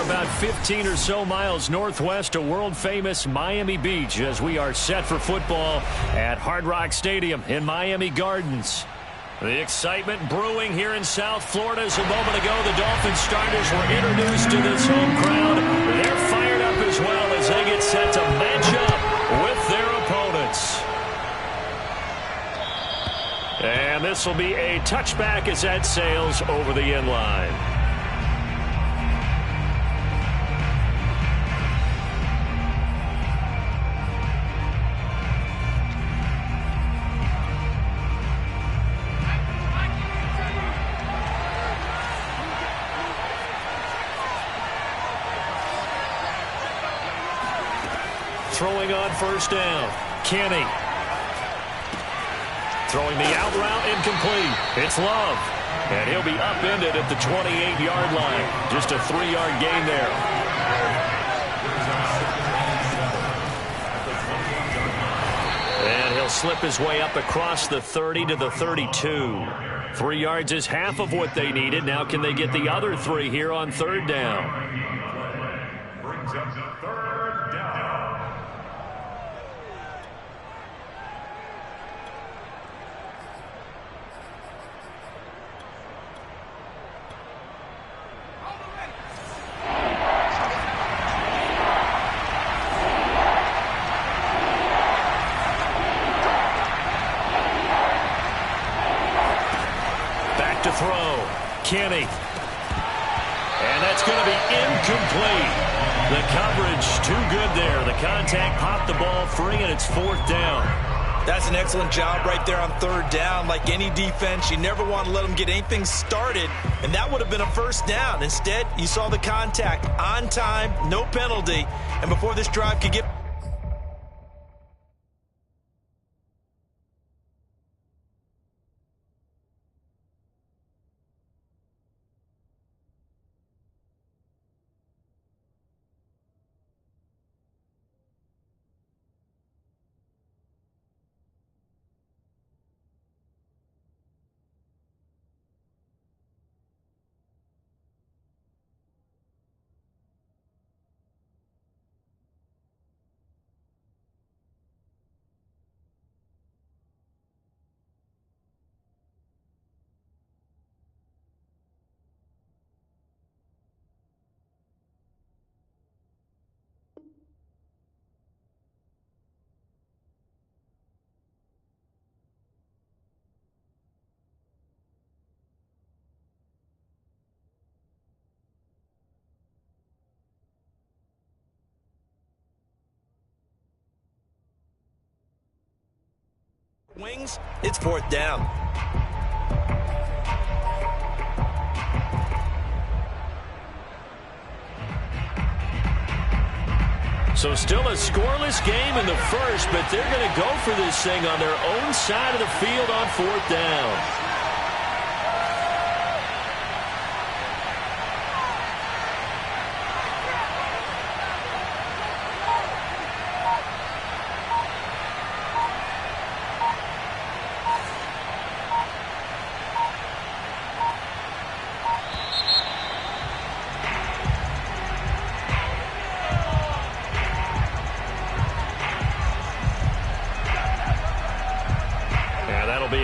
About 15 or so miles northwest of world-famous Miami Beach as we are set for football at Hard Rock Stadium in Miami Gardens. The excitement brewing here in South Florida as a moment ago the Dolphins starters were introduced to this home crowd. They're fired up as well as they get set to match up with their opponents. And this will be a touchback as that sails over the end line. Throwing on first down, Kenny. Throwing the out route incomplete. It's Love. And he'll be upended at the 28-yard line. Just a 3-yard gain there. And he'll slip his way up across the 30 to the 32. 3 yards is half of what they needed. Now can they get the other 3 here on third down? Brings up the third down. Kenny. And that's going to be incomplete. The coverage too good there. The contact popped the ball free, and it's fourth down. That's an excellent job right there on third down. Like any defense, you never want to let them get anything started, and that would have been a first down. Instead, you saw the contact on time, no penalty, and before this drive could get... wings, it's fourth down. So still a scoreless game in the first, but they're going to go for this thing on their own side of the field on fourth down.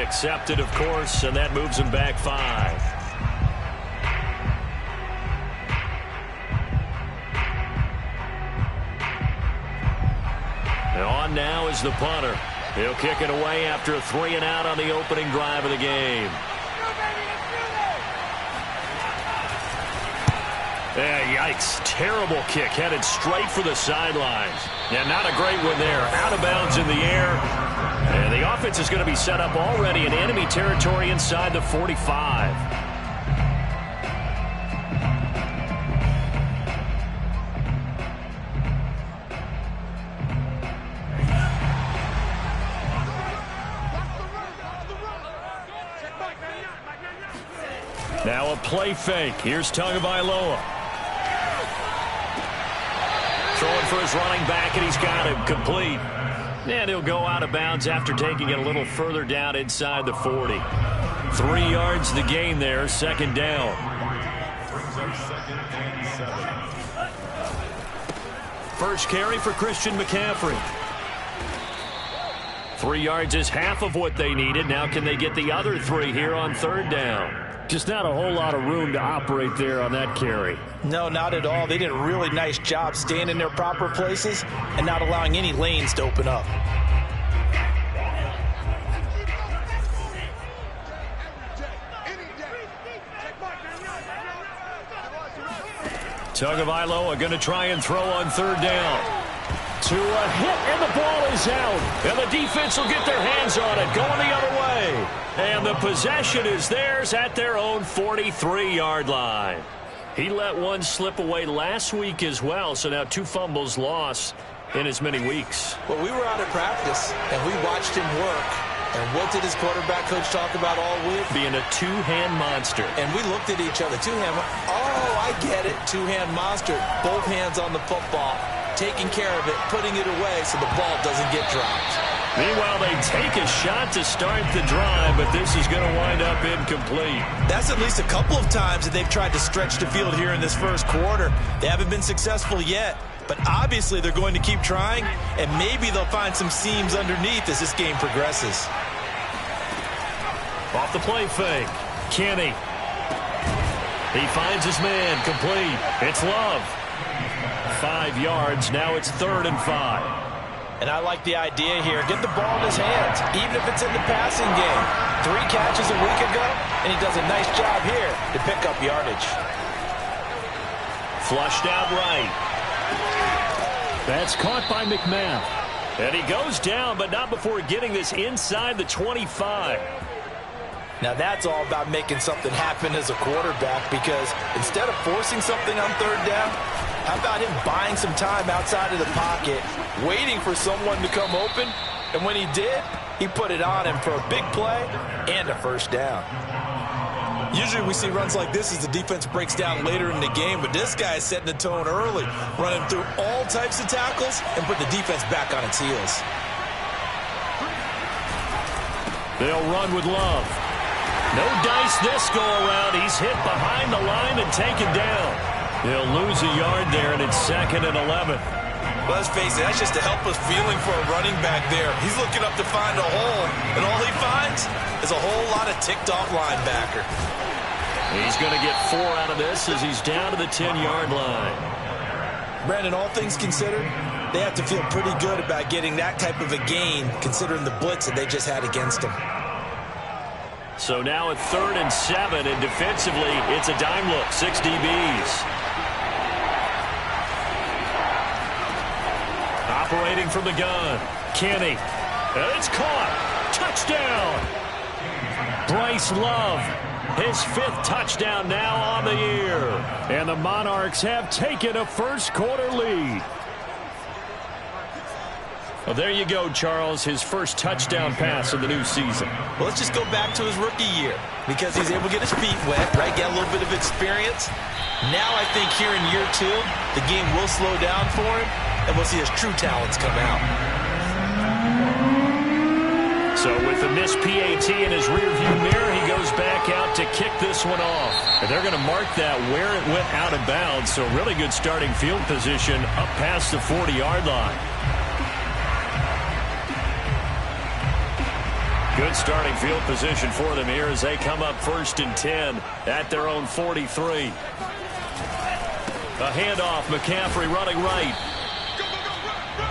Accepted, of course, and that moves him back 5. And on now is the punter. He'll kick it away after a 3 and out on the opening drive of the game. Yeah, yikes. Terrible kick headed straight for the sidelines. Yeah, not a great one there. Out of bounds in the air. And the offense is going to be set up already in enemy territory inside the 45. Now a play fake. Here's Tagovailoa. Throwing for his running back, and he's got him complete. And he'll go out of bounds after taking it a little further down inside the 40. 3 yards the gain there, second down. First carry for Christian McCaffrey. 3 yards is half of what they needed. Now can they get the other 3 here on third down? Just not a whole lot of room to operate there on that carry. No, not at all. They did a really nice job staying in their proper places and not allowing any lanes to open up. Tagovailoa going to try and throw on third down. To a hit, and the ball is out. And the defense will get their hands on it, going the other way. And the possession is theirs at their own 43-yard line. He let one slip away last week as well, so now 2 fumbles lost in as many weeks. Well, we were out of practice, and we watched him work. And what did his quarterback coach talk about all week? Being a two-hand monster. And we looked at each other. Two-hand. Oh, I get it. Two-hand monster. Both hands on the football, taking care of it, putting it away so the ball doesn't get dropped. Meanwhile, they take a shot to start the drive, but this is going to wind up incomplete. That's at least a couple of times that they've tried to stretch the field here in this first quarter. They haven't been successful yet, but obviously they're going to keep trying, and maybe they'll find some seams underneath as this game progresses. Off the play fake, Kenny. He finds his man, complete. It's Love. 5 yards, now it's 3rd and 5. And I like the idea here. Get the ball in his hands, even if it's in the passing game. 3 catches a week ago, and he does a nice job here to pick up yardage. Flushed out right. That's caught by McMath. And he goes down, but not before getting this inside the 25. Now that's all about making something happen as a quarterback, because instead of forcing something on third down, how about him buying some time outside of the pocket, waiting for someone to come open, and when he did, he put it on him for a big play and a first down. Usually we see runs like this as the defense breaks down later in the game, but this guy is setting the tone early, running through all types of tackles and put the defense back on its heels. They'll run with Love. No dice this go around. He's hit behind the line and taken down. He'll lose a yard there, and it's 2nd and 11. Well, let's face it, that's just a helpless feeling for a running back there. He's looking up to find a hole, and all he finds is a whole lot of ticked-off linebacker. He's going to get 4 out of this as he's down to the 10-yard line. Brandon, all things considered, they have to feel pretty good about getting that type of a gain, considering the blitz that they just had against them. So now at 3rd and 7, and defensively, it's a dime look, 6 DBs. Operating from the gun, Kenny. And it's caught. Touchdown. Bryce Love, his 5th touchdown now on the year. And the Monarchs have taken a first-quarter lead. Well, there you go, Charles, his first touchdown pass of the new season. Well, let's just go back to his rookie year, because he's able to get his feet wet, right, get a little bit of experience. Now I think here in year 2, the game will slow down for him, and we'll see his true talents come out. So with the missed PAT in his rearview mirror, he goes back out to kick this one off. And they're going to mark that where it went out of bounds, so really good starting field position up past the 40-yard line. Good starting field position for them here as they come up 1st and 10 at their own 43. A handoff, McCaffrey running right.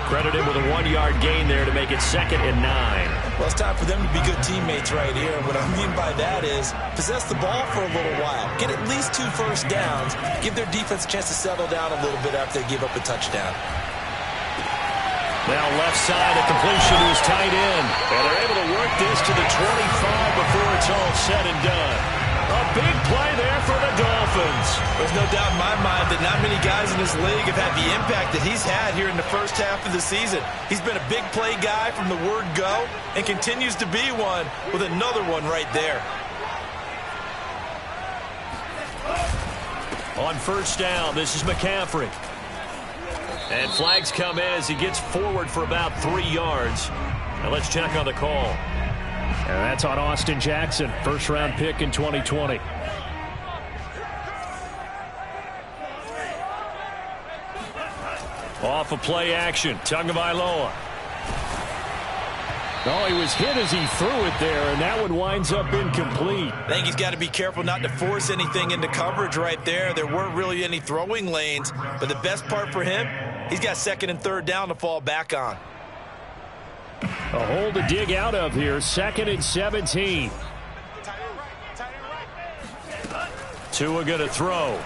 Credited with a 1-yard gain there to make it 2nd and 9. Well, it's time for them to be good teammates right here. What I mean by that is possess the ball for a little while. Get at least 2 first downs. Give their defense a chance to settle down a little bit after they give up a touchdown. Now left side, a completion to his tight end. And they're able to work this to the 25 before it's all said and done. A big play there for the Dolphins. There's no doubt in my mind that not many guys in this league have had the impact that he's had here in the first half of the season. He's been a big play guy from the word go and continues to be one with another one right there. On first down, this is McCaffrey. And flags come in as he gets forward for about 3 yards. Now let's check on the call. And that's on Austin Jackson, first-round pick in 2020. Off of play action, Tagovailoa. Oh, he was hit as he threw it there, and that one winds up incomplete. I think he's got to be careful not to force anything into coverage right there. There weren't really any throwing lanes, but the best part for him, he's got second and third down to fall back on. A hole to dig out of here, 2nd and 17. Tua going to throw.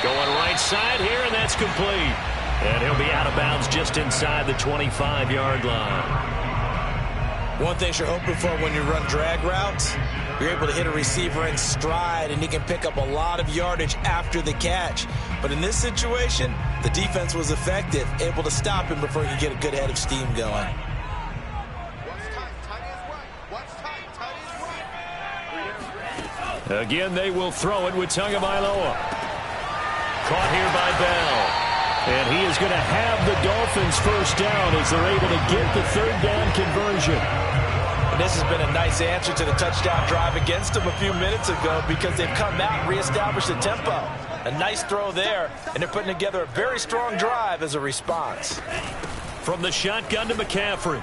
Going right side here, and that's complete. And he'll be out of bounds just inside the 25-yard line. One thing you're hoping for when you run drag routes, you're able to hit a receiver in stride, and he can pick up a lot of yardage after the catch. But in this situation, the defense was effective, able to stop him before he could get a good head of steam going. Again, they will throw it with Tagovailoa. Caught here by Bell. And he is going to have the Dolphins first down as they're able to get the third down conversion. And this has been a nice answer to the touchdown drive against them a few minutes ago because they've come out and reestablished the tempo. A nice throw there, and they're putting together a very strong drive as a response. From the shotgun to McCaffrey.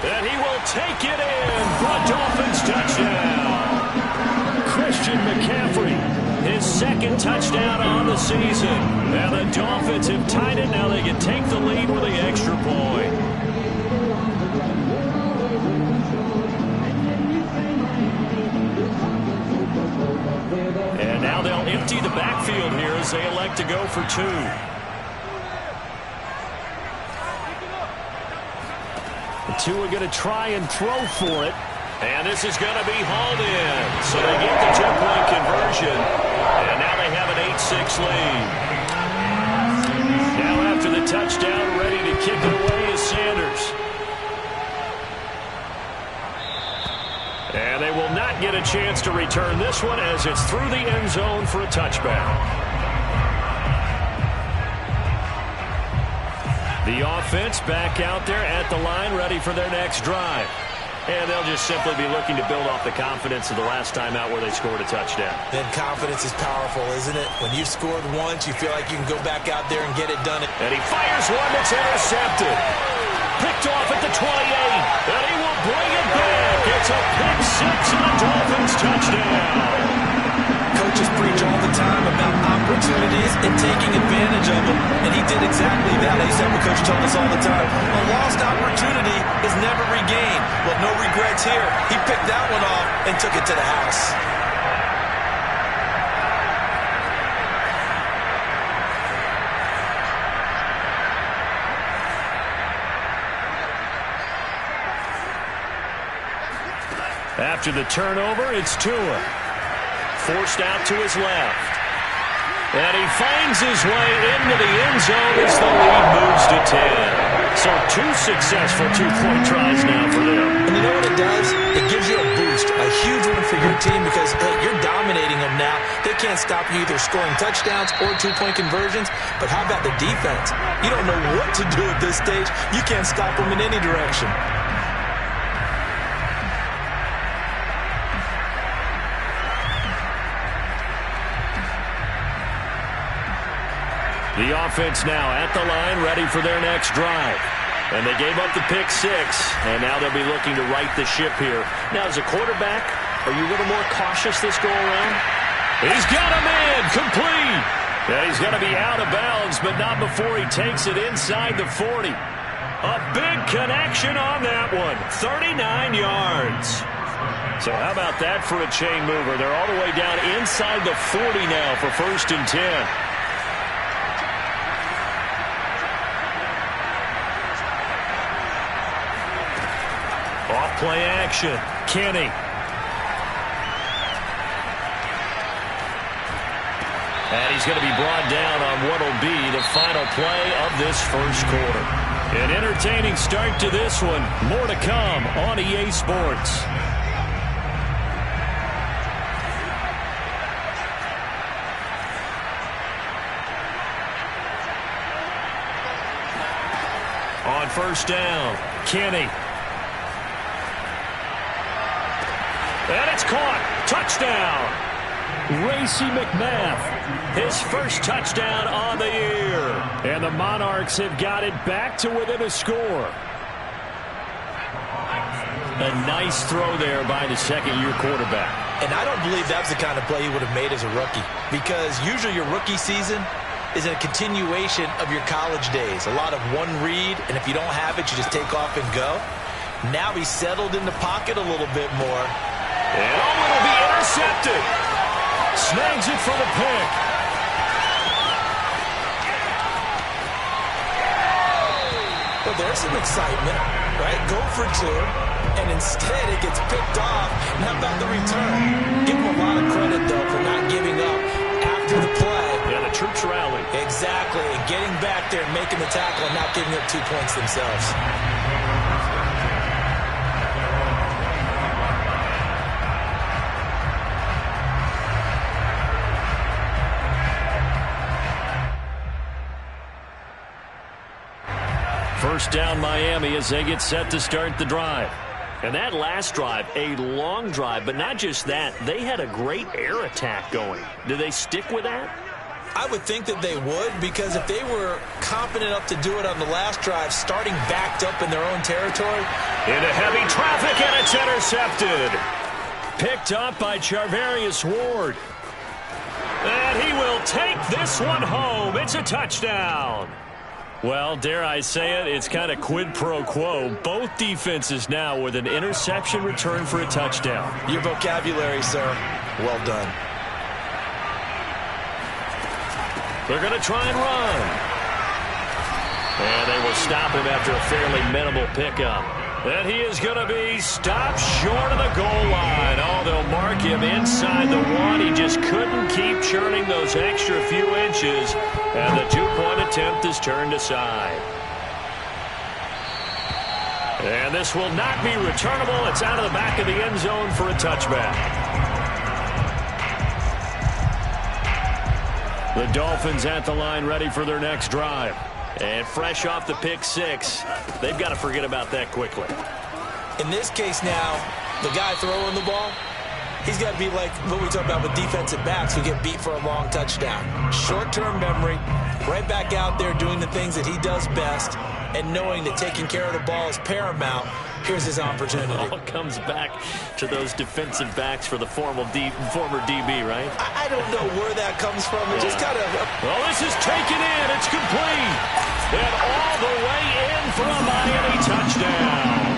And he will take it in for a Dolphins touchdown. Christian McCaffrey. His second touchdown on the season. Now the Dolphins have tied it. Now they can take the lead with the extra point. And now they'll empty the backfield here as they elect to go for 2. The 2 are going to try and throw for it. And this is going to be hauled in. So they get the 2-point conversion. And now they have an 8-6 lead. Now after the touchdown, ready to kick it away is Sanders. And they will not get a chance to return this one as it's through the end zone for a touchback. The offense back out there at the line, ready for their next drive. And they'll just simply be looking to build off the confidence of the last time out where they scored a touchdown. Then confidence is powerful, isn't it? When you've scored once, you feel like you can go back out there and get it done. And he fires one that's intercepted. Picked off at the 28. And he will bring it back. It's a pick 6 and a Dolphins touchdown. Coaches preach all the time about opportunities and taking advantage of them, and he did exactly that. I used to have a coach tell us all the time, a lost opportunity is never regained. Well, no regrets here. He picked that one off and took it to the house. After the turnover, it's Tua. Forced out to his left. And he finds his way into the end zone as the lead moves to 10. So 2 successful 2-point tries now for them. And you know what it does? It gives you a boost, a huge one for your team because, hey, you're dominating them now. They can't stop you either scoring touchdowns or 2-point conversions. But how about the defense? You don't know what to do at this stage. You can't stop them in any direction. The offense now at the line, ready for their next drive. And they gave up the pick 6, and now they'll be looking to right the ship here. Now, as a quarterback, are you a little more cautious this go-around? He's got him in, complete. Yeah, he's going to be out of bounds, but not before he takes it inside the 40. A big connection on that one, 39 yards. So how about that for a chain mover? They're all the way down inside the 40 now for 1st and 10. Off play action. Kenny. And he's going to be brought down on what will be the final play of this first quarter. An entertaining start to this one. More to come on EA Sports. On 1st down, Kenny. And it's caught. Touchdown. Racey McMath, his first touchdown on the year. And the Monarchs have got it back to within a score. A nice throw there by the second-year quarterback. And I don't believe that's the kind of play he would have made as a rookie, because usually your rookie season is a continuation of your college days. A lot of one read, and if you don't have it, you just take off and go. Now he's settled in the pocket a little bit more. And it'll be intercepted. Snags it for the pick. Well, there's some excitement, right? Go for 2, and instead it gets picked off. How about the return? Give him a lot of credit, though, for not giving up after the play. Yeah, the troops rally. Exactly, and getting back there and making the tackle and not giving up 2 points themselves. First down Miami as they get set to start the drive. And that last drive, a long drive, but not just that. They had a great air attack going. Do they stick with that? I would think that they would, because if they were confident enough to do it on the last drive, starting backed up in their own territory. Into heavy traffic, and it's intercepted. Picked up by Charvarius Ward. And he will take this one home. It's a touchdown. Well, dare I say it, it's kind of quid pro quo. Both defenses now with an interception return for a touchdown. Your vocabulary, sir. Well done. They're going to try and run. And they will stop him after a fairly minimal pickup. And he is going to be stopped short of the goal line. Oh, they'll mark him inside the 1. He just couldn't keep churning those extra few inches. And the 2-point attempt is turned aside. And this will not be returnable. It's out of the back of the end zone for a touchback. The Dolphins at the line ready for their next drive. And fresh off the pick 6, they've got to forget about that quickly. In this case now, the guy throwing the ball, he's got to be like what we talk about with defensive backs who get beat for a long touchdown. Short-term memory, right back out there doing the things that he does best, and knowing that taking care of the ball is paramount. Here's his opportunity. It all comes back to those defensive backs for the former DB, right? I don't know where that comes from. It just kind of... Well, this is taken in. It's complete. And all the way in for a Miami touchdown.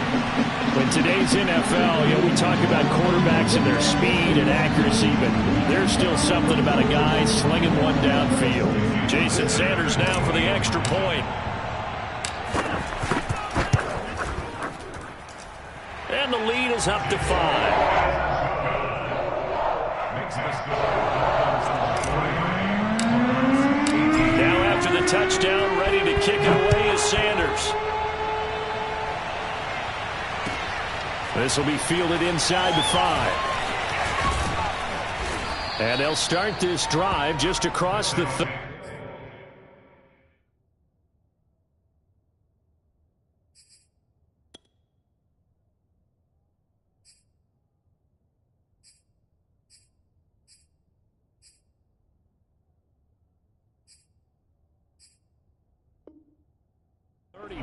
In today's NFL, we talk about quarterbacks and their speed and accuracy, but there's still something about a guy slinging one downfield. Jason Sanders now for the extra point. And the lead is up to 5. Now after the touchdown, ready to kick it away is Sanders. This will be fielded inside the 5. And they'll start this drive just across the 30.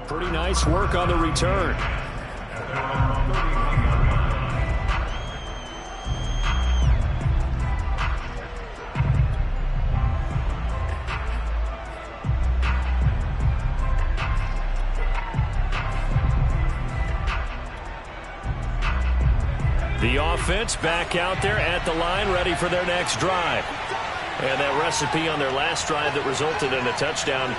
Pretty nice work on the return. The offense back out there at the line, ready for their next drive. And that recipe on their last drive that resulted in a touchdown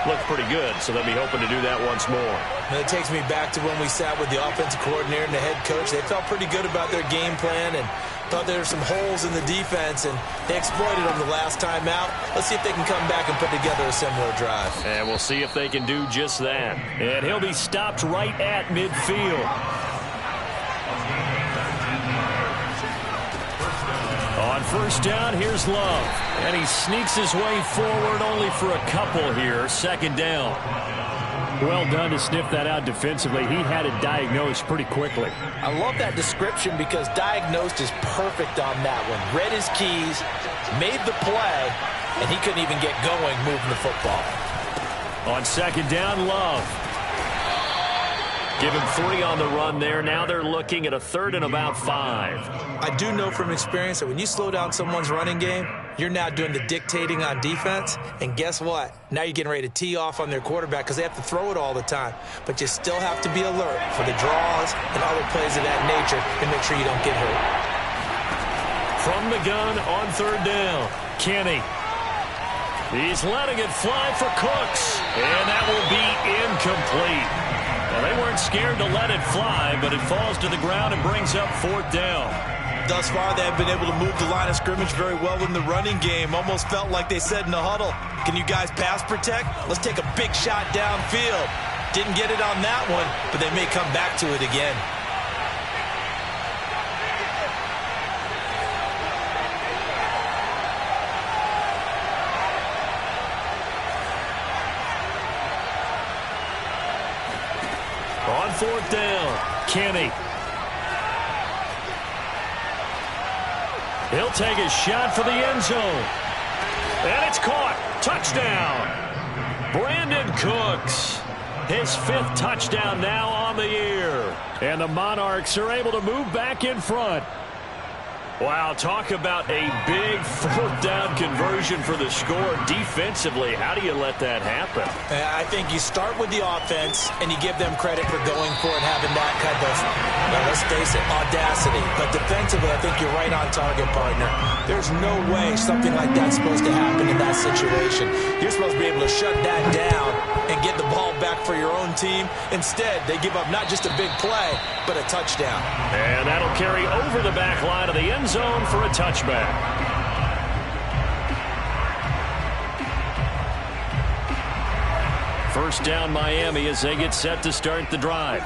looked pretty good, so they'll be hoping to do that once more. And it takes me back to when we sat with the offensive coordinator and the head coach. They felt pretty good about their game plan and thought there were some holes in the defense, and they exploited them the last time out. Let's see if they can come back and put together a similar drive. And we'll see if they can do just that. And he'll be stopped right at midfield. On first down, here's Love. And he sneaks his way forward only for a couple here. Second down. Well done to sniff that out defensively. He had it diagnosed pretty quickly. I love that description because diagnosed is perfect on that one. Read his keys, made the play, and he couldn't even get going moving the football. On second down, Love. Give him 3 on the run there. Now they're looking at a third and about 5. I do know from experience that when you slow down someone's running game, you're now doing the dictating on defense. And guess what? Now you're getting ready to tee off on their quarterback because they have to throw it all the time. But you still have to be alert for the draws and other plays of that nature and make sure you don't get hurt. From the gun on third down, Kenny. He's letting it fly for Cooks. And that will be incomplete. Well, they weren't scared to let it fly, but it falls to the ground and brings up fourth down. Thus far, they have been able to move the line of scrimmage very well in the running game. Almost felt like they said in the huddle, can you guys pass protect? Let's take a big shot downfield. Didn't get it on that one, but they may come back to it again. On fourth down, Kenny. He'll take a shot for the end zone. And it's caught. Touchdown. Brandon Cooks. His 5th touchdown now on the year. And the Monarchs are able to move back in front. Wow, talk about a big fourth down conversion for the score defensively. How do you let that happen? I think you start with the offense and you give them credit for going for it, having that kind of, well, let's face it, audacity. But defensively, I think you're right on target, partner. There's no way something like that's supposed to happen in that situation. You're supposed to be able to shut that down and get the ball back for your own team. Instead, they give up not just a big play, but a touchdown. And that'll carry over the back line of the end zone for a touchback. First down, Miami, as they get set to start the drive.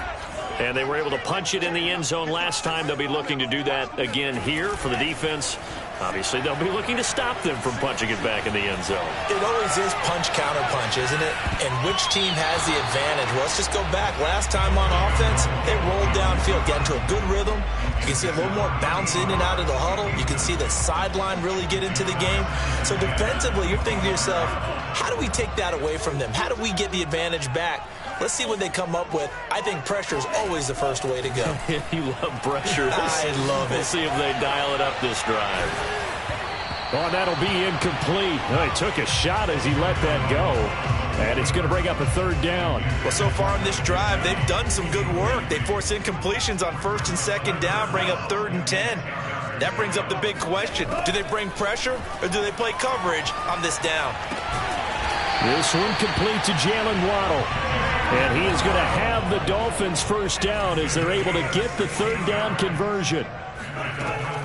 And they were able to punch it in the end zone last time. They'll be looking to do that again here for the defense. Obviously, they'll be looking to stop them from punching it back in the end zone. It always is punch-counter-punch, isn't it? And which team has the advantage? Well, let's just go back. Last time on offense, they rolled downfield, got into a good rhythm. You can see a little more bounce in and out of the huddle. You can see the sideline really get into the game. So defensively, you're thinking to yourself, how do we take that away from them? How do we get the advantage back? Let's see what they come up with. I think pressure is always the first way to go. You love pressure. I love it. We'll see if they dial it up this drive. Oh, that'll be incomplete. Oh, he took a shot as he let that go. And it's going to bring up a third down. Well, so far on this drive, they've done some good work. They force incompletions on first and second down, bring up 3rd and 10. That brings up the big question. Do they bring pressure or do they play coverage on this down? This one complete to Jalen Waddle. And he is going to have the Dolphins first down as they're able to get the third down conversion.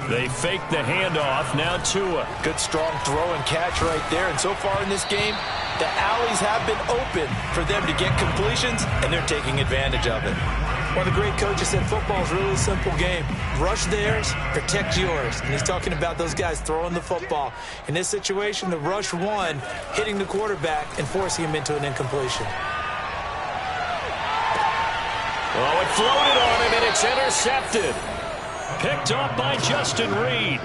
They fake the handoff. Now Tua. Good strong throw and catch right there. And so far in this game, the alleys have been open for them to get completions, and they're taking advantage of it. One of the great coaches said football is really a simple game. Rush theirs, protect yours. And he's talking about those guys throwing the football. In this situation, the rush one, hitting the quarterback and forcing him into an incompletion. Oh, it floated on him, and it's intercepted. Picked up by Justin Reed.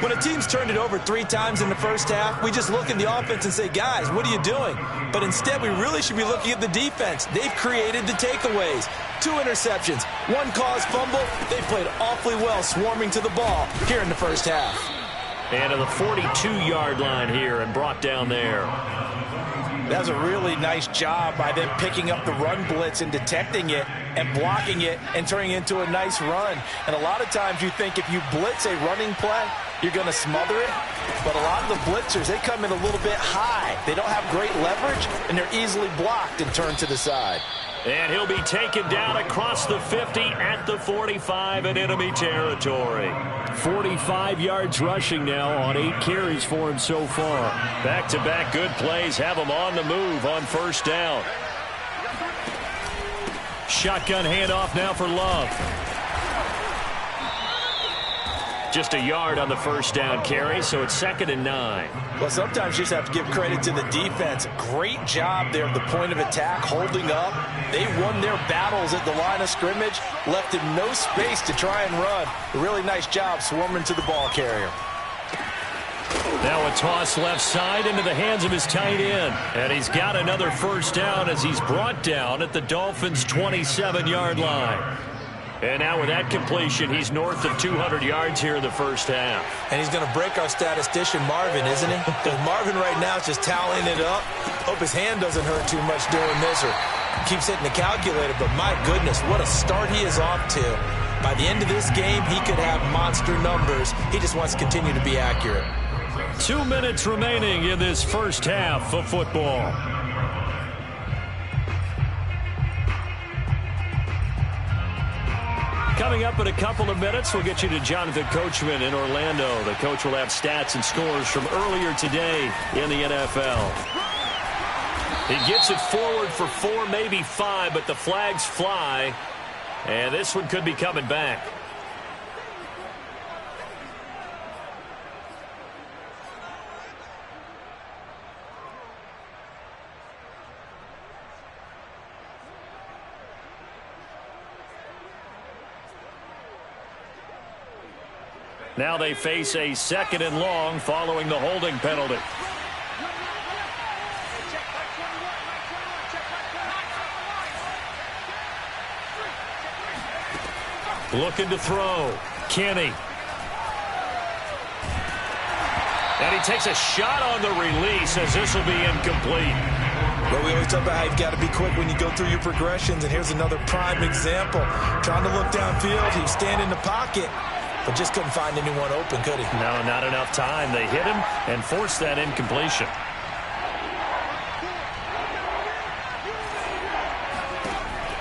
When a team's turned it over 3 times in the first half, we just look at the offense and say, guys, what are you doing? But instead, we really should be looking at the defense. They've created the takeaways. 2 interceptions, 1 caused fumble. They played awfully well swarming to the ball here in the first half. And to the 42-yard line here and brought down there. That was a really nice job by them picking up the run blitz and detecting it and blocking it and turning it into a nice run. And a lot of times you think if you blitz a running play, you're going to smother it. But a lot of the blitzers, they come in a little bit high. They don't have great leverage, and they're easily blocked and turned to the side. And he'll be taken down across the 50 at the 45 in enemy territory. 45 yards rushing now on 8 carries for him so far. Back-to-back good plays have him on the move on first down. Shotgun handoff now for Love. Just a yard on the first down carry, so it's 2nd and 9. Well, sometimes you just have to give credit to the defense. Great job there at the point of attack, holding up. They won their battles at the line of scrimmage, left him no space to try and run. A really nice job swarming to the ball carrier. Now a toss left side into the hands of his tight end. And he's got another first down as he's brought down at the Dolphins' 27-yard line. And now with that completion, he's north of 200 yards here in the first half. And he's going to break our statistician, Marvin, isn't he? Because Marvin right now is just tallying it up. Hope his hand doesn't hurt too much doing this or keeps hitting the calculator. But my goodness, what a start he is off to. By the end of this game, he could have monster numbers. He just wants to continue to be accurate. 2 minutes remaining in this first half of football. Coming up in a couple of minutes, we'll get you to Jonathan Coachman in Orlando. The coach will have stats and scores from earlier today in the NFL. He gets it forward for 4, maybe 5, but the flags fly. And this one could be coming back. Now they face a 2nd and long following the holding penalty. Looking to throw. Kenny. And he takes a shot on the release as this will be incomplete. Well, we always talk about how you've got to be quick when you go through your progressions, and here's another prime example. Trying to look downfield, he was standing in the pocket, but just couldn't find anyone open, could he? No, not enough time. They hit him and forced that incompletion.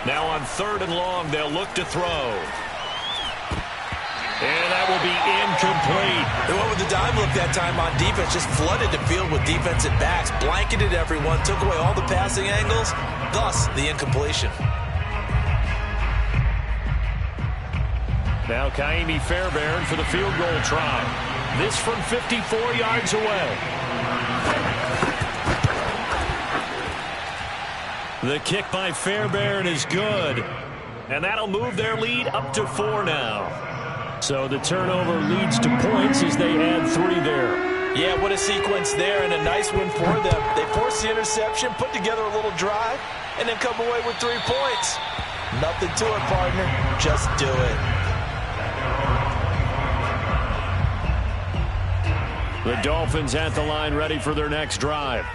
Now on 3rd and long, they'll look to throw. And that will be incomplete. They went with the dime look that time on defense, just flooded the field with defensive backs, blanketed everyone, took away all the passing angles, thus the incompletion. Now Kaimi Fairbairn for the field goal try. This from 54 yards away. The kick by Fairbairn is good. And that'll move their lead up to 4 now. So the turnover leads to points as they add 3 there. Yeah, what a sequence there and a nice one for them. They forced the interception, put together a little drive, and then come away with 3 points. Nothing to it, partner. Just do it. The Dolphins at the line ready for their next drive.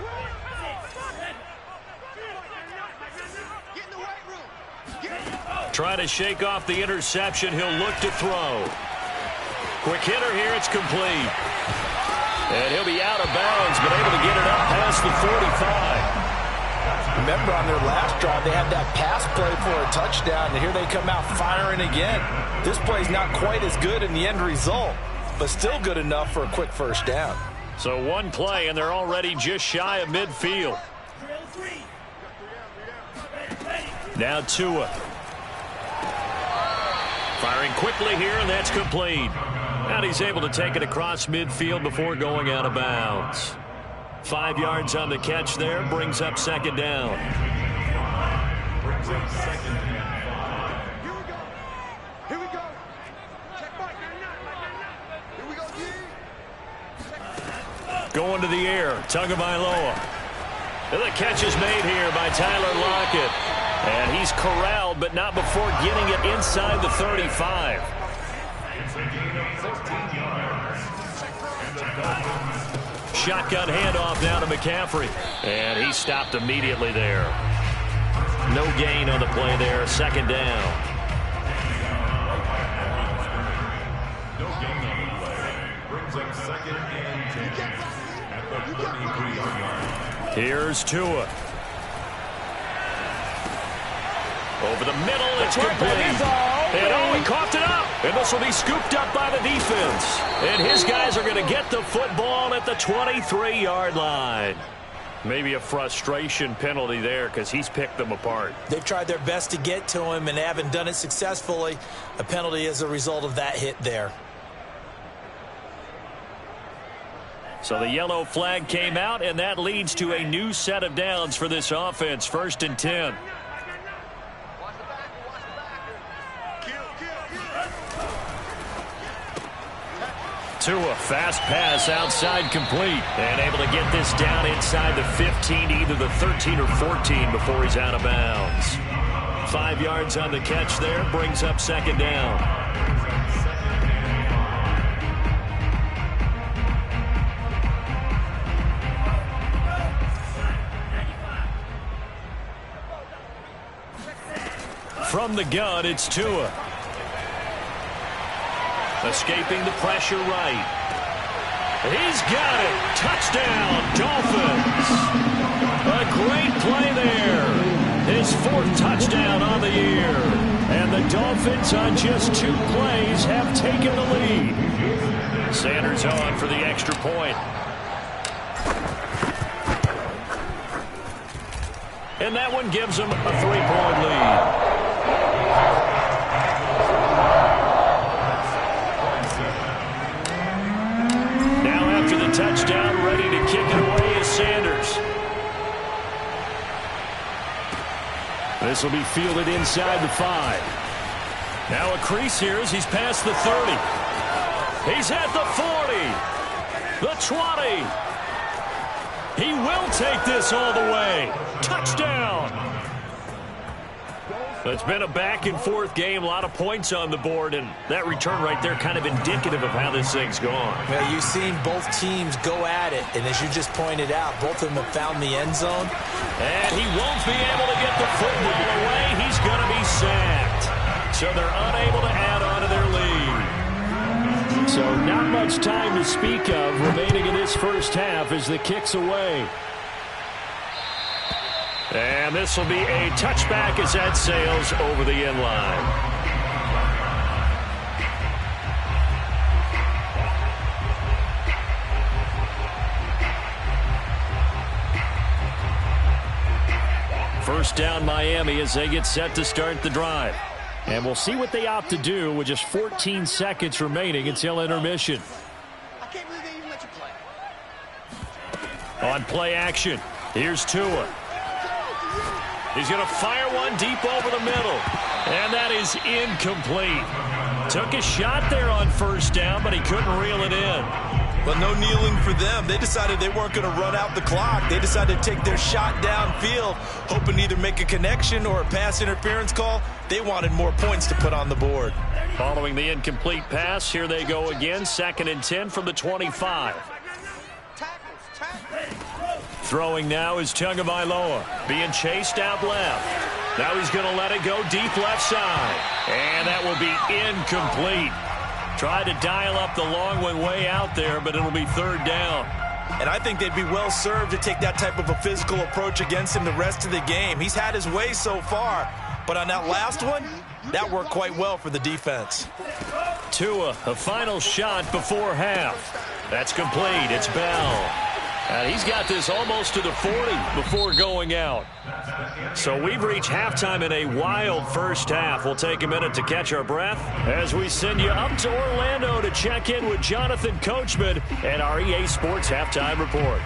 Try to shake off the interception. He'll look to throw. Quick hitter here. It's complete. And he'll be out of bounds, but able to get it up past the 45. Remember, on their last drive, they had that pass play for a touchdown, and here they come out firing again. This play's not quite as good in the end result, but still good enough for a quick first down. So 1 play, and they're already just shy of midfield. Now Tua. Firing quickly here, and that's complete. And he's able to take it across midfield before going out of bounds. 5 yards on the catch there, brings up 2nd down. Brings up 2nd and 5. Here we go. Check back. Here we go. Going to the air, Tagovailoa. And the catch is made here by Tyler Lockett. And he's corralled, but not before getting it inside the 35. It's a gain of 14 yards. Shotgun handoff now to McCaffrey. And he stopped immediately there. No gain on the play there. Second down. No gain on the play. Brings up 2nd and 10 at the 33-yard. Here's Tua. Over the middle, it's complete. And he coughed it up. And this will be scooped up by the defense. And his guys are going to get the football at the 23-yard line. Maybe a frustration penalty there because he's picked them apart. They've tried their best to get to him and haven't done it successfully. A penalty as a result of that hit there. So the yellow flag came out, and that leads to a new set of downs for this offense. 1st and 10. Tua, fast pass outside, complete. And able to get this down inside the 15, either the 13 or 14 before he's out of bounds. 5 yards on the catch there, brings up 2nd down. From the gun, it's Tua. Escaping the pressure right. He's got it. Touchdown, Dolphins. A great play there. His 4th touchdown on the year. And the Dolphins on just 2 plays have taken the lead. Sanders on for the extra point. And that one gives them a 3-point lead. Touchdown, ready to kick it away is Sanders. This will be fielded inside the 5. Now a crease here as he's past the 30. He's at the 40. The 20. He will take this all the way. Touchdown. It's been a back-and-forth game, a lot of points on the board, and that return right there kind of indicative of how this thing's gone. Well, you've seen both teams go at it, and as you just pointed out, both of them have found the end zone. And he won't be able to get the football away. He's going to be sacked. So they're unable to add on to their lead. So not much time to speak of remaining in this first half as the kick's away. And this will be a touchback as that sails over the end line. First down Miami as they get set to start the drive. And we'll see what they opt to do with just 14 seconds remaining until intermission. I can't believe they even let you play. On play action, here's Tua. He's going to fire one deep over the middle. And that is incomplete. Took a shot there on first down, but he couldn't reel it in. Well, no kneeling for them. They decided they weren't going to run out the clock. They decided to take their shot downfield, hoping to either make a connection or a pass interference call. They wanted more points to put on the board. Following the incomplete pass, here they go again. 2nd and 10 from the 25. Throwing now is Tagovailoa, being chased out left. Now he's going to let it go deep left side. And that will be incomplete. Tried to dial up the long one way out there, but it'll be 3rd down. And I think they'd be well served to take that type of a physical approach against him the rest of the game. He's had his way so far, but on that last one, that worked quite well for the defense. Tua, a final shot before half. That's complete. It's Bell. And he's got this almost to the 40 before going out. So we've reached halftime in a wild first half. We'll take a minute to catch our breath as we send you up to Orlando to check in with Jonathan Coachman and our EA Sports Halftime Report.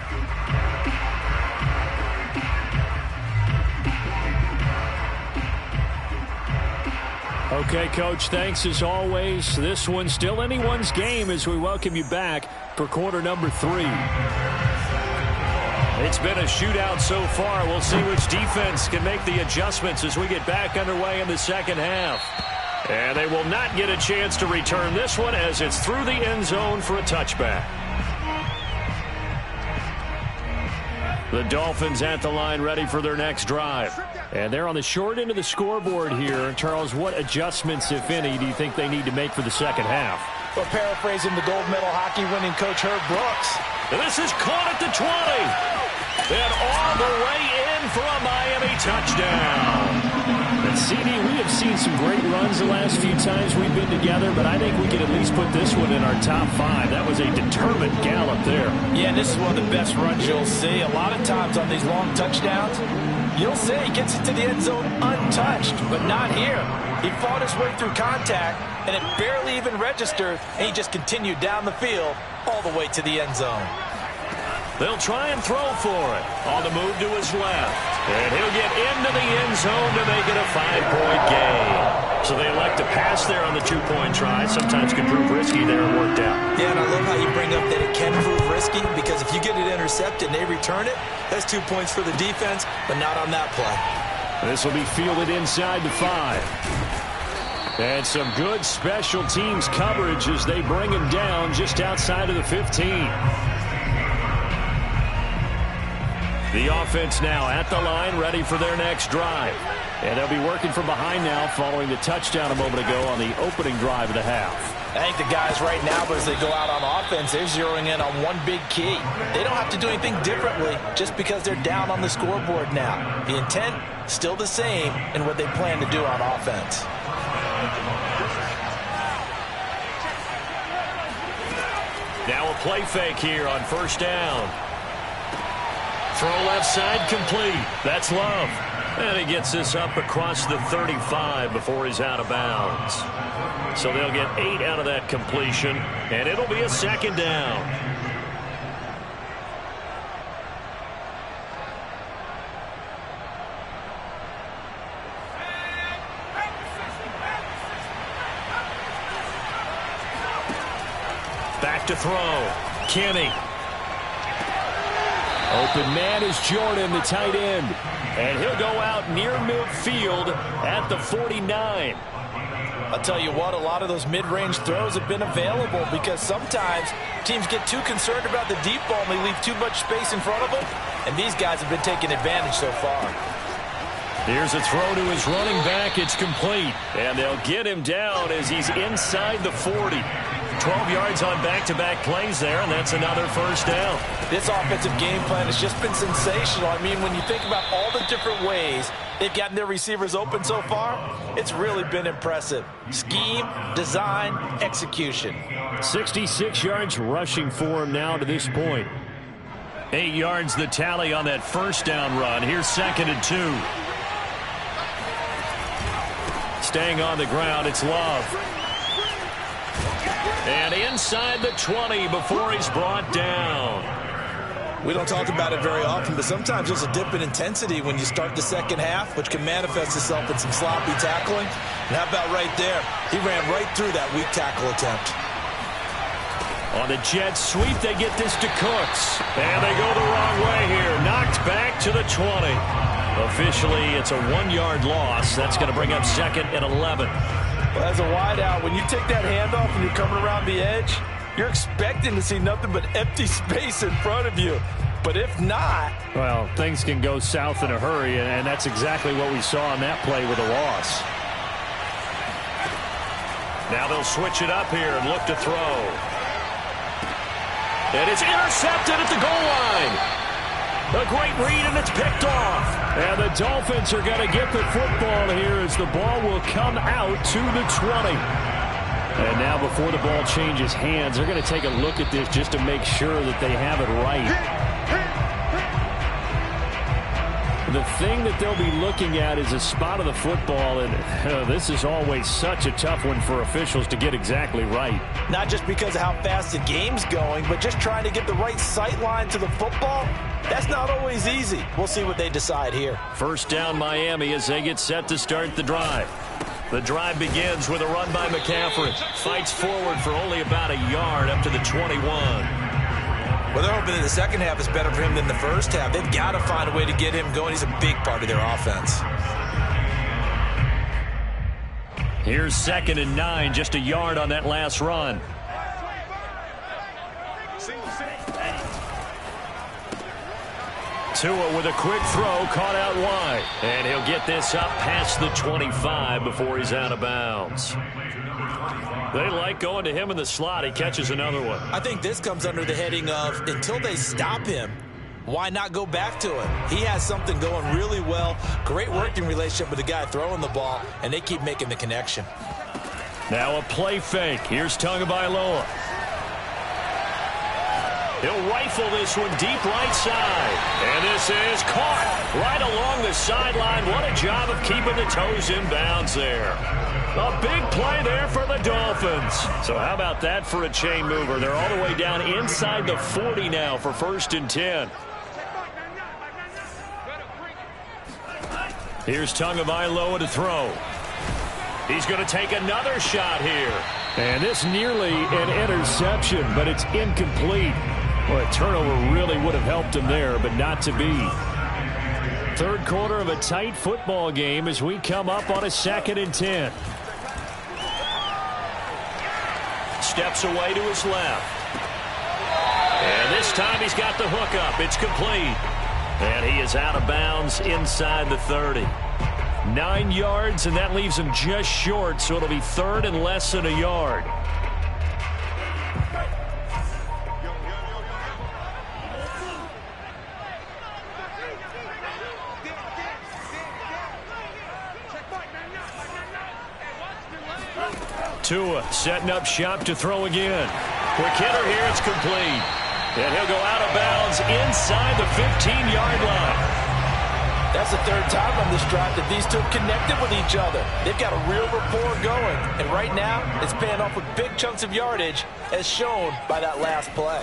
Okay, Coach, thanks as always. This one's still anyone's game as we welcome you back for quarter number 3. It's been a shootout so far. We'll see which defense can make the adjustments as we get back underway in the second half. And they will not get a chance to return this one as it's through the end zone for a touchback. The Dolphins at the line ready for their next drive. And they're on the short end of the scoreboard here. Charles, what adjustments, if any, do you think they need to make for the second half? Well, paraphrasing the gold medal hockey winning coach Herb Brooks. And this is caught at the 20. And all the way in for a Miami touchdown. And CD, we have seen some great runs the last few times we've been together, but I think we could at least put this one in our top 5. That was a determined gallop there. Yeah, and this is one of the best runs you'll see. A lot of times on these long touchdowns, you'll see he gets into the end zone untouched, but not here. He fought his way through contact, and it barely even registered, and he just continued down the field all the way to the end zone. They'll try and throw for it. On the move to his left. And he'll get into the end zone to make it a 5-point game. So they elect to pass there on the 2-point try. Sometimes can prove risky there. It worked out. Yeah, and I love how you bring up that it can prove risky, because if you get it intercepted and they return it, that's 2 points for the defense, but not on that play. This will be fielded inside the 5. And some good special teams coverage as they bring him down just outside of the 15. The offense now at the line, ready for their next drive. And they'll be working from behind now following the touchdown a moment ago on the opening drive of the half. I think the guys right now, but as they go out on offense, they're zeroing in on one big key. They don't have to do anything differently just because they're down on the scoreboard now. The intent, still the same in what they plan to do on offense. Now a play fake here on first down. Throw left side complete. That's Love. And he gets this up across the 35 before he's out of bounds. So they'll get 8 out of that completion, and it'll be a second down. Back to throw. Kenny. Open man is Jordan, the tight end. And he'll go out near midfield at the 49. I'll tell you what, a lot of those mid-range throws have been available because sometimes teams get too concerned about the deep ball and they leave too much space in front of them. And these guys have been taking advantage so far. Here's a throw to his running back. It's complete. And they'll get him down as he's inside the 40. 12 yards on back-to-back plays there, and that's another first down. This offensive game plan has just been sensational. I mean, when you think about all the different ways they've gotten their receivers open so far, it's really been impressive. Scheme, design, execution. 66 yards rushing for him now to this point. 8 yards the tally on that first down run. Here's 2nd and 2. Staying on the ground, it's Love. And inside the 20 before he's brought down. We don't talk about it very often, but sometimes there's a dip in intensity when you start the second half, which can manifest itself in some sloppy tackling. And how about right there? He ran right through that weak tackle attempt. On the jet sweep, they get this to Cooks. And they go the wrong way here. Knocked back to the 20. Officially, it's a 1-yard loss. That's going to bring up 2nd and 11. Well, as a wideout, when you take that handoff and you're coming around the edge, you're expecting to see nothing but empty space in front of you. But if not... well, things can go south in a hurry, and that's exactly what we saw on that play with a loss. Now they'll switch it up here and look to throw. And it's intercepted at the goal line. A great read, and it's picked off. And the Dolphins are going to get the football here as the ball will come out to the 20. And now before the ball changes hands, they're going to take a look at this just to make sure that they have it right. The thing that they'll be looking at is a spot of the football, and this is always such a tough one for officials to get exactly right. Not just because of how fast the game's going, but just trying to get the right sight line to the football. That's not always easy. We'll see what they decide here. First down Miami as they get set to start the drive. The drive begins with a run by McCaffrey. Fights forward for only about a yard up to the 21. Well, they're hoping that the second half is better for him than the first half. They've got to find a way to get him going. He's a big part of their offense. Here's 2nd and 9, just a yard on that last run. Tua with a quick throw, caught out wide. And he'll get this up past the 25 before he's out of bounds. They like going to him in the slot. He catches another one. I think this comes under the heading of until they stop him, why not go back to him? He has something going really well. Great working relationship with the guy throwing the ball, and they keep making the connection. Now a play fake. Here's Tagovailoa. He'll rifle this one deep right side. And this is caught right along the sideline. What a job of keeping the toes in bounds there. A big play there for the Dolphins. So how about that for a chain mover? They're all the way down inside the 40 now for 1st and 10. Here's Tagovailoa to throw. He's going to take another shot here. And this nearly an interception, but it's incomplete. Well, a turnover really would have helped him there, but not to be. Third quarter of a tight football game as we come up on a 2nd and 10. Steps away to his left. And this time he's got the hook up. It's complete. And he is out of bounds inside the 30. 9 yards, and that leaves him just short, so it'll be 3rd and less than a yard. Tua setting up shop to throw again. Quick hitter here, it's complete. And he'll go out of bounds inside the 15-yard line. That's the 3rd time on this drive that these two have connected with each other. They've got a real rapport going. And right now, it's paying off with big chunks of yardage, as shown by that last play.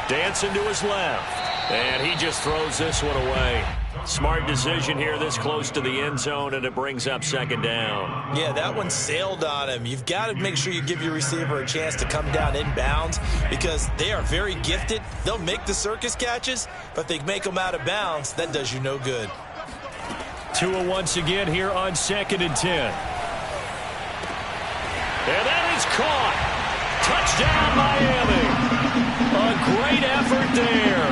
Dancing to his left. And he just throws this one away. Smart decision here this close to the end zone, and it brings up 2nd down. Yeah, that one sailed on him. You've got to make sure you give your receiver a chance to come down inbounds because they are very gifted. They'll make the circus catches, but if they make them out of bounds, that does you no good. Tua once again here on 2nd and 10. And that is caught. Touchdown, Miami. A great effort there.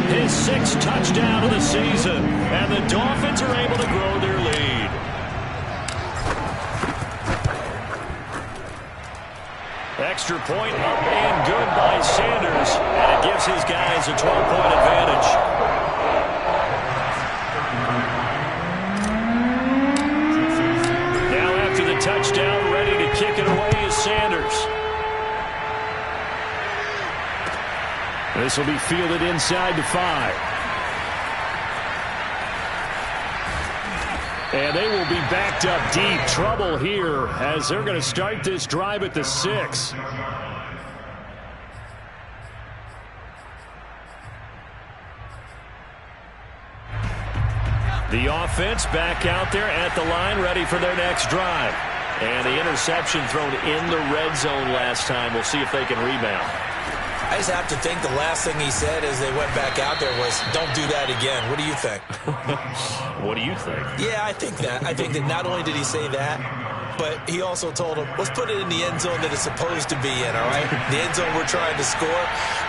His 6th touchdown of the season. And the Dolphins are able to grow their lead. Extra point up and good by Sanders. And it gives his guys a 12-point advantage. Now after the touchdown, ready to kick it away is Sanders. This will be fielded inside the 5. And they will be backed up deep. Trouble here as they're going to start this drive at the 6. The offense back out there at the line, ready for their next drive. And the interception thrown in the red zone last time. We'll see if they can rebound. I just have to think the last thing he said as they went back out there was, don't do that again. What do you think? What do you think? Yeah, I think that. I think that not only did he say that, but he also told him, let's put it in the end zone that it's supposed to be in, all right? The end zone we're trying to score.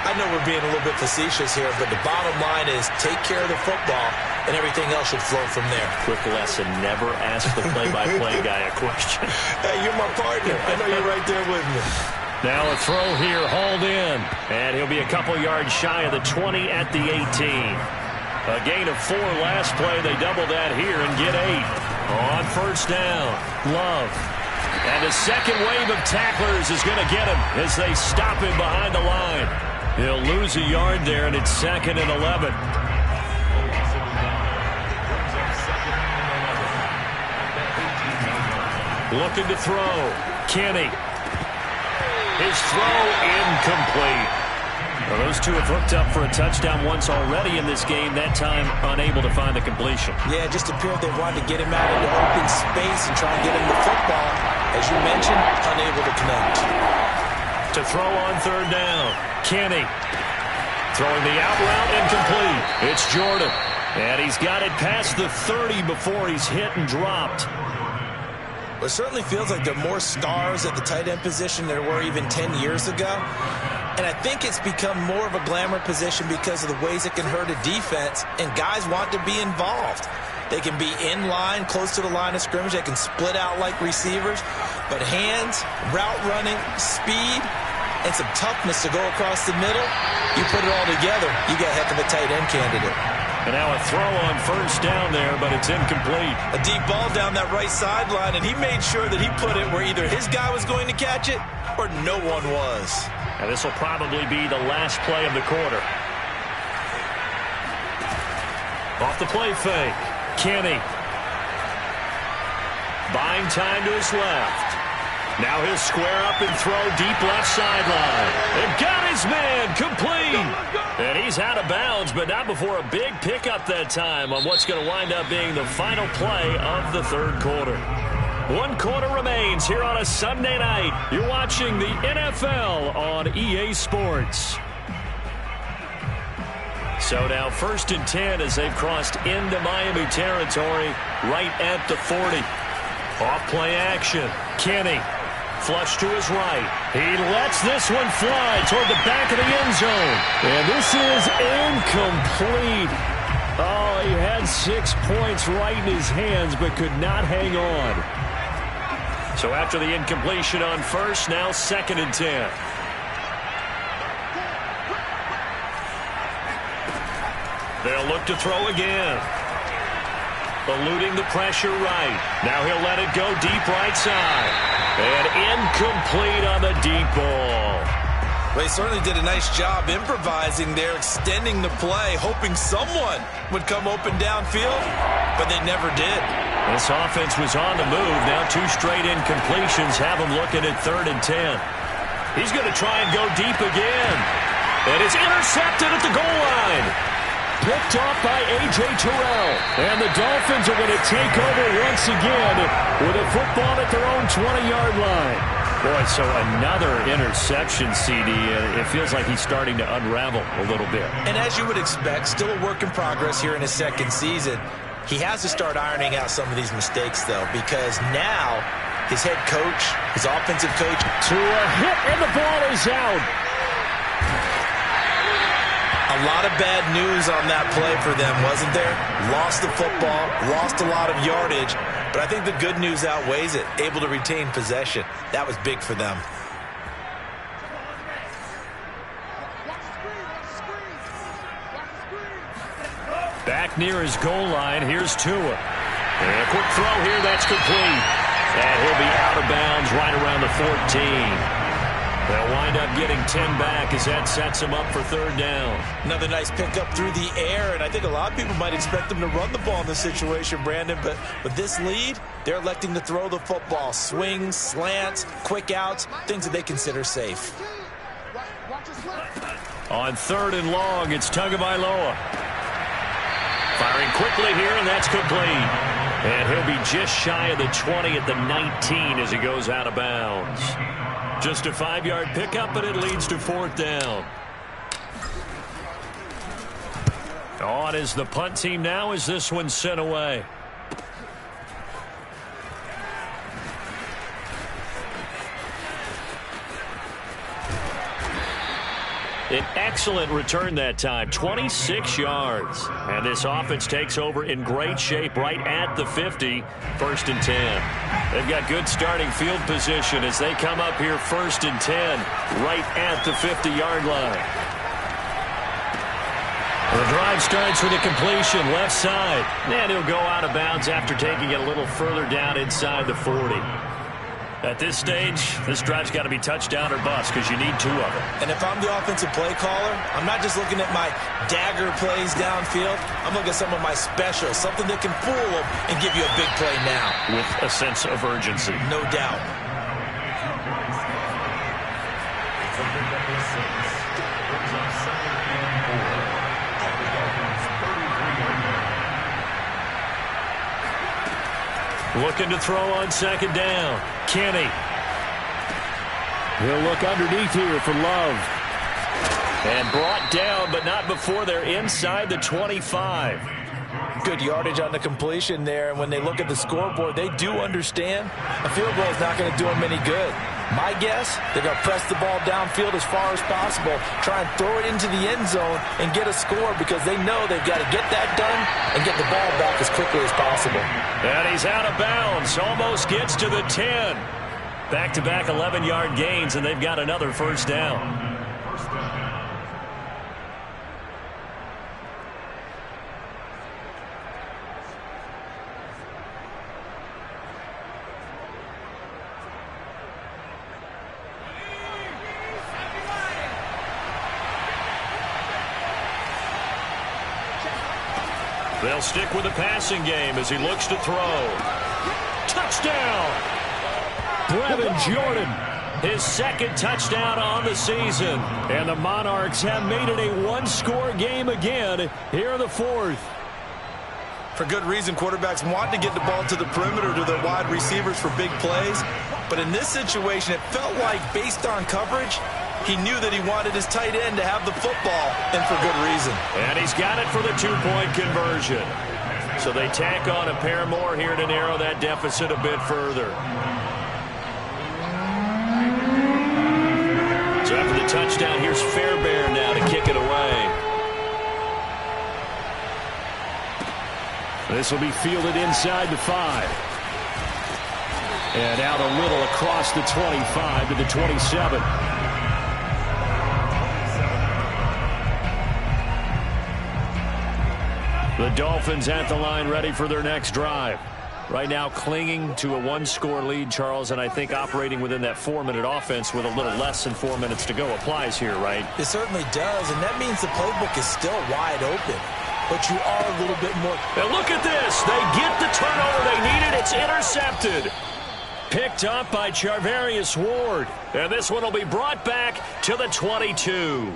I know we're being a little bit facetious here, but the bottom line is take care of the football, and everything else should flow from there. Quick lesson, never ask the play-by-play guy a question. Hey, you're my partner. I know you're right there with me. Now a throw here, hauled in. And he'll be a couple yards shy of the 20 at the 18. A gain of 4 last play. They double that here and get 8. On 1st down, Love. And a second wave of tacklers is going to get him as they stop him behind the line. He'll lose a yard there, and it's 2nd and 11. Looking to throw. Kenny. His throw incomplete. Well, those two have hooked up for a touchdown once already in this game, that time unable to find the completion. Yeah, it just appeared they wanted to get him out into open space and try and get him the football. As you mentioned, unable to connect. To throw on 3rd down, Kenny. Throwing the out route incomplete. It's Jordan. And he's got it past the 30 before he's hit and dropped. It certainly feels like there are more stars at the tight end position than there were even 10 years ago. And I think it's become more of a glamour position because of the ways it can hurt a defense, and guys want to be involved. They can be in line, close to the line of scrimmage. They can split out like receivers. But hands, route running, speed, and some toughness to go across the middle, you put it all together, you got a heck of a tight end candidate. And now a throw on first down there, but it's incomplete. A deep ball down that right sideline, and he made sure that he put it where either his guy was going to catch it or no one was. And this will probably be the last play of the quarter. Off the play fake. Kenny. Buying time to his left. Now he'll square up and throw deep left sideline. And got his man complete. And he's out of bounds, but not before a big pickup that time on what's going to wind up being the final play of the third quarter. 1 quarter remains here on a Sunday night. You're watching the NFL on EA Sports. So now 1st and 10 as they've crossed into Miami territory right at the 40. Off play action. Kenny. Flush to his right. He lets this one fly toward the back of the end zone. And this is incomplete. Oh, he had 6 points right in his hands, but could not hang on. So after the incompletion on first, now 2nd and 10. They'll look to throw again. Eluding the pressure right. Now he'll let it go deep right side. And incomplete on the deep ball. Well, he certainly did a nice job improvising there, extending the play, hoping someone would come open downfield, but they never did. This offense was on the move. Now 2 straight incompletions have him looking at 3rd and 10. He's going to try and go deep again. And it's intercepted at the goal line. Picked off by A.J. Terrell. And the Dolphins are going to take over once again with a football at their own 20-yard line. Boy, so another interception, CD. It feels like he's starting to unravel a little bit. And as you would expect, still a work in progress here in his 2nd season. He has to start ironing out some of these mistakes, though, because now his head coach, his offensive coach, to a hit, and the ball is out. A lot of bad news on that play for them, wasn't there? Lost the football, lost a lot of yardage, but I think the good news outweighs it. Able to retain possession. That was big for them. Back near his goal line, here's Tua. And a quick throw here, that's complete. And he'll be out of bounds right around the 14. They'll wind up getting 10 back as that sets him up for 3rd down. Another nice pickup through the air, and I think a lot of people might expect them to run the ball in this situation, Brandon, but with this lead, they're electing to throw the football. Swings, slants, quick outs, things that they consider safe. On 3rd and long, it's Tagovailoa. Firing quickly here, and that's complete. And he'll be just shy of the 20 at the 19 as he goes out of bounds. Just a 5-yard pickup, but it leads to 4th down. On is the punt team now as this one's sent away. An excellent return that time, 26 yards. And this offense takes over in great shape right at the 50, 1st and 10. They've got good starting field position as they come up here 1st and 10, right at the 50-yard line. The drive starts with a completion, left side. And he'll go out of bounds after taking it a little further down inside the 40. At this stage, this drive's got to be touchdown or bust because you need 2 of them. And if I'm the offensive play caller, I'm not just looking at my dagger plays downfield. I'm looking at some of my specials, something that can fool them and give you a big play now. With a sense of urgency. No doubt. Looking to throw on 2nd down. Kenny. He'll look underneath here for Love. And brought down, but not before they're inside the 25. Good yardage on the completion there, and when they look at the scoreboard, they do understand a field goal is not going to do them any good. My guess, they're going to press the ball downfield as far as possible, try and throw it into the end zone and get a score because they know they've got to get that done and get the ball back as quickly as possible. And he's out of bounds, almost gets to the 10. Back-to-back 11-yard gains, and they've got another first down. They'll stick with the passing game as he looks to throw. Touchdown! Brevin Jordan, his second touchdown on the season. And the Monarchs have made it a one-score game again here in the fourth. For good reason, quarterbacks want to get the ball to the perimeter to their wide receivers for big plays. But in this situation, it felt like, based on coverage, he knew that he wanted his tight end to have the football, and for good reason. And he's got it for the two-point conversion. So they tack on a pair more here to narrow that deficit a bit further. So after the touchdown, here's Fairbairn now to kick it away. This will be fielded inside the 5. And out a little across the 25 to the 27. The Dolphins at the line, ready for their next drive. Right now clinging to a one-score lead, Charles, and I think operating within that 4-minute offense with a little less than 4 minutes to go applies here, right? It certainly does, and that means the playbook is still wide open. But you are a little bit more. And look at this. They get the turnover they needed. It's intercepted. Picked up by Charvarius Ward. And this one will be brought back to the 22.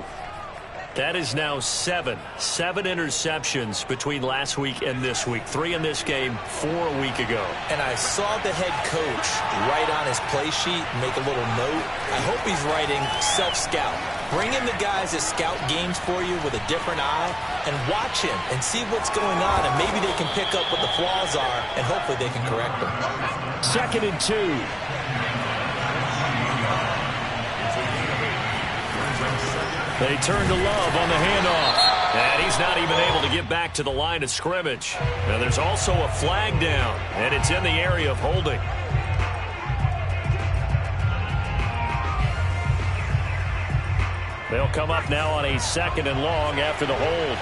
That is now 7 interceptions between last week and this week. 3 in this game, 4 a week ago. And I saw the head coach write on his play sheet, make a little note. I hope he's writing self-scout. Bring in the guys that scout games for you with a different eye and watch him and see what's going on, and maybe they can pick up what the flaws are, and hopefully they can correct them. 2nd and 2. They turn to Love on the handoff. And he's not even able to get back to the line of scrimmage. Now there's also a flag down, and it's in the area of holding. They'll come up now on a 2nd and long after the hold.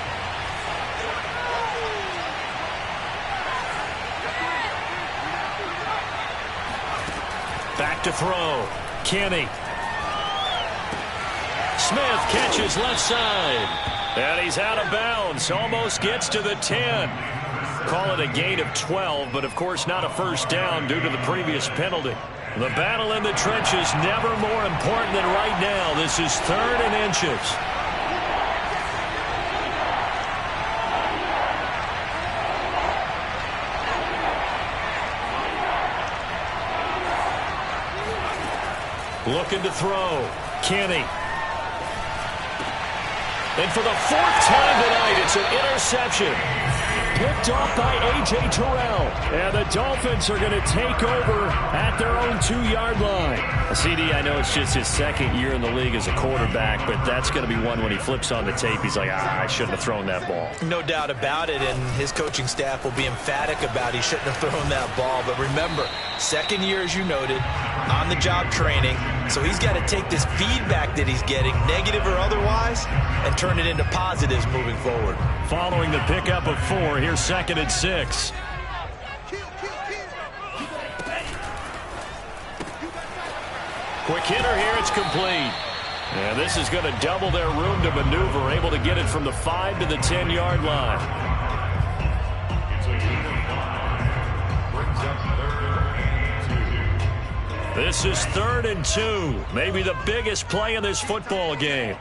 Back to throw. Kenny. Smith catches left side. And he's out of bounds. Almost gets to the 10. Call it a gain of 12, but of course not a first down due to the previous penalty. The battle in the trenches never more important than right now. This is 3rd and inches. Looking to throw. Kenny. And for the 4th time tonight, it's an interception. Picked off by A.J. Terrell. And the Dolphins are going to take over at their own 2-yard line. CD, I know it's just his 2nd year in the league as a quarterback, but that's going to be one when he flips on the tape. He's like, I shouldn't have thrown that ball. No doubt about it, and his coaching staff will be emphatic about he shouldn't have thrown that ball. But remember, 2nd year, as you noted, on-the-job training. So he's got to take this feedback that he's getting, negative or otherwise, and turn it into positives moving forward. Following the pickup of 4, here's 2nd and 6. Quick hitter here, it's complete. And this is going to double their room to maneuver, able to get it from the 5 to the 10-yard line. This is 3rd and 2. Maybe the biggest play in this football game.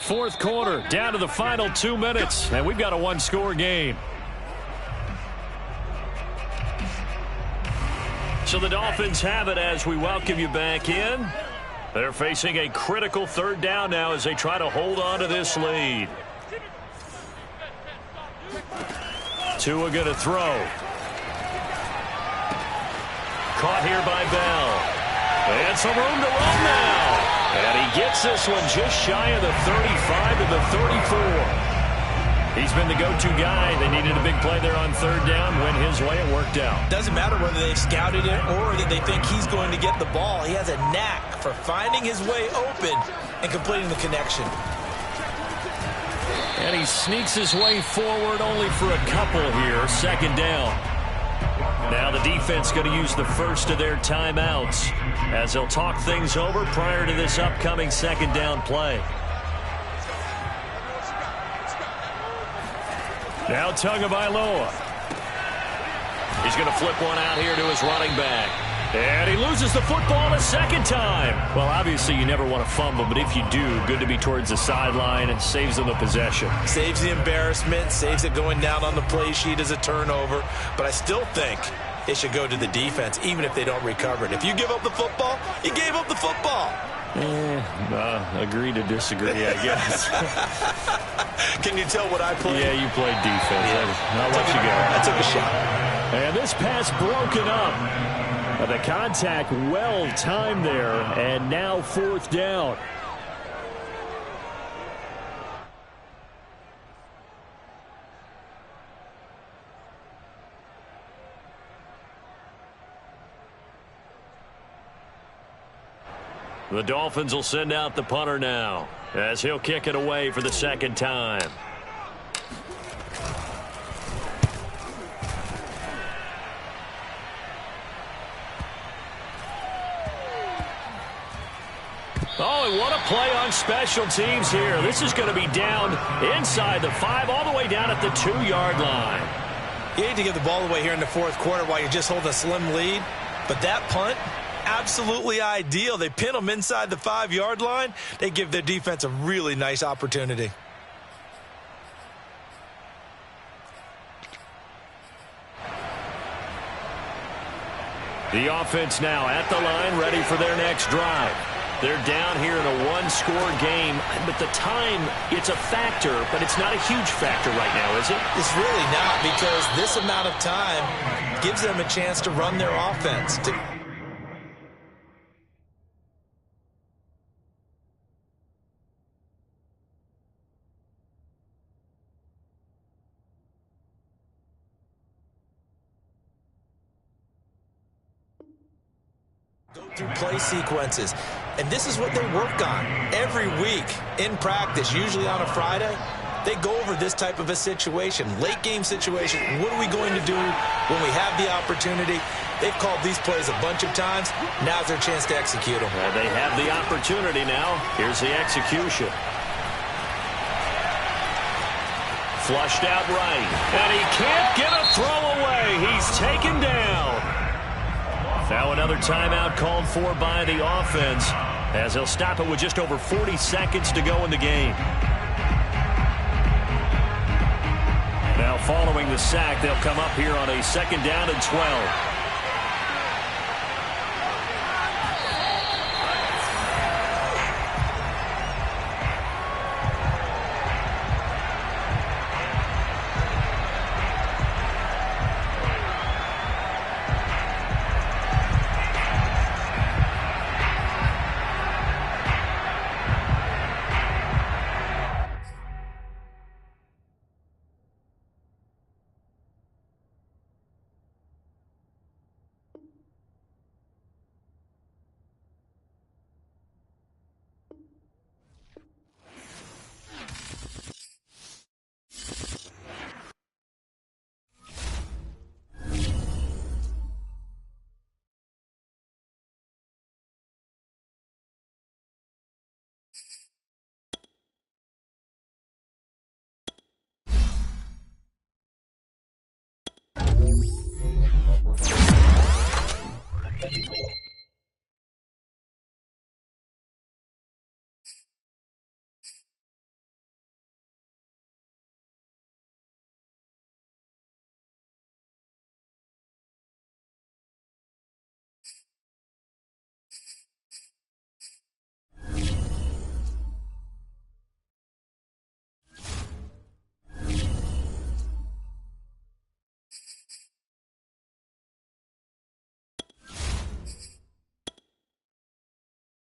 Fourth quarter, down to the final 2 minutes, and we've got a one-score game. So the Dolphins have it as we welcome you back in. They're facing a critical third down now as they try to hold on to this lead. Tua going to throw. Caught here by Bell. And some room to run now. And he gets this one just shy of the 35 to the 34. He's been the go-to guy. They needed a big play there on third down. Went his way. It worked out. Doesn't matter whether they've scouted it or that they think he's going to get the ball. He has a knack for finding his way open and completing the connection. And he sneaks his way forward only for a couple here. Second down. Now the defense going to use the first of their timeouts as they'll talk things over prior to this upcoming second down play. Now Tagovailoa. He's going to flip one out here to his running back. And he loses the football a second time. Well, obviously you never want to fumble, but if you do, good to be towards the sideline. It saves them the possession. Saves the embarrassment, saves it going down on the play sheet as a turnover. But I still think it should go to the defense, even if they don't recover it. If you give up the football, you gave up the football. Agree to disagree, I guess. Can you tell what I played? Yeah, you played defense. Yeah. I'll let you go. I took a shot. And this pass broken up. The contact well timed there, and now fourth down. The Dolphins will send out the punter now as he'll kick it away for the second time. Oh, and what a play on special teams here. This is going to be down inside the 5 all the way down at the 2-yard line. You hate to give the ball away here in the fourth quarter while you just hold a slim lead, but that punt, absolutely ideal. They pin them inside the 5-yard line. They give their defense a really nice opportunity. The offense now at the line, ready for their next drive. They're down here in a one-score game, but the time, it's a factor, but it's not a huge factor right now, is it? It's really not, because this amount of time gives them a chance to run their offense. Go through play sequences, and this is what they work on every week in practice, usually on a Friday. They go over this type of a situation, late game situation. What are we going to do when we have the opportunity? They've called these plays a bunch of times. Now's their chance to execute them. They have the opportunity now. Here's the execution. Flushed out right, and he can't get a throw away. He's taken down. Now another timeout called for by the offense as they'll stop it with just over 40 seconds to go in the game. Now following the sack, they'll come up here on a second down and 12.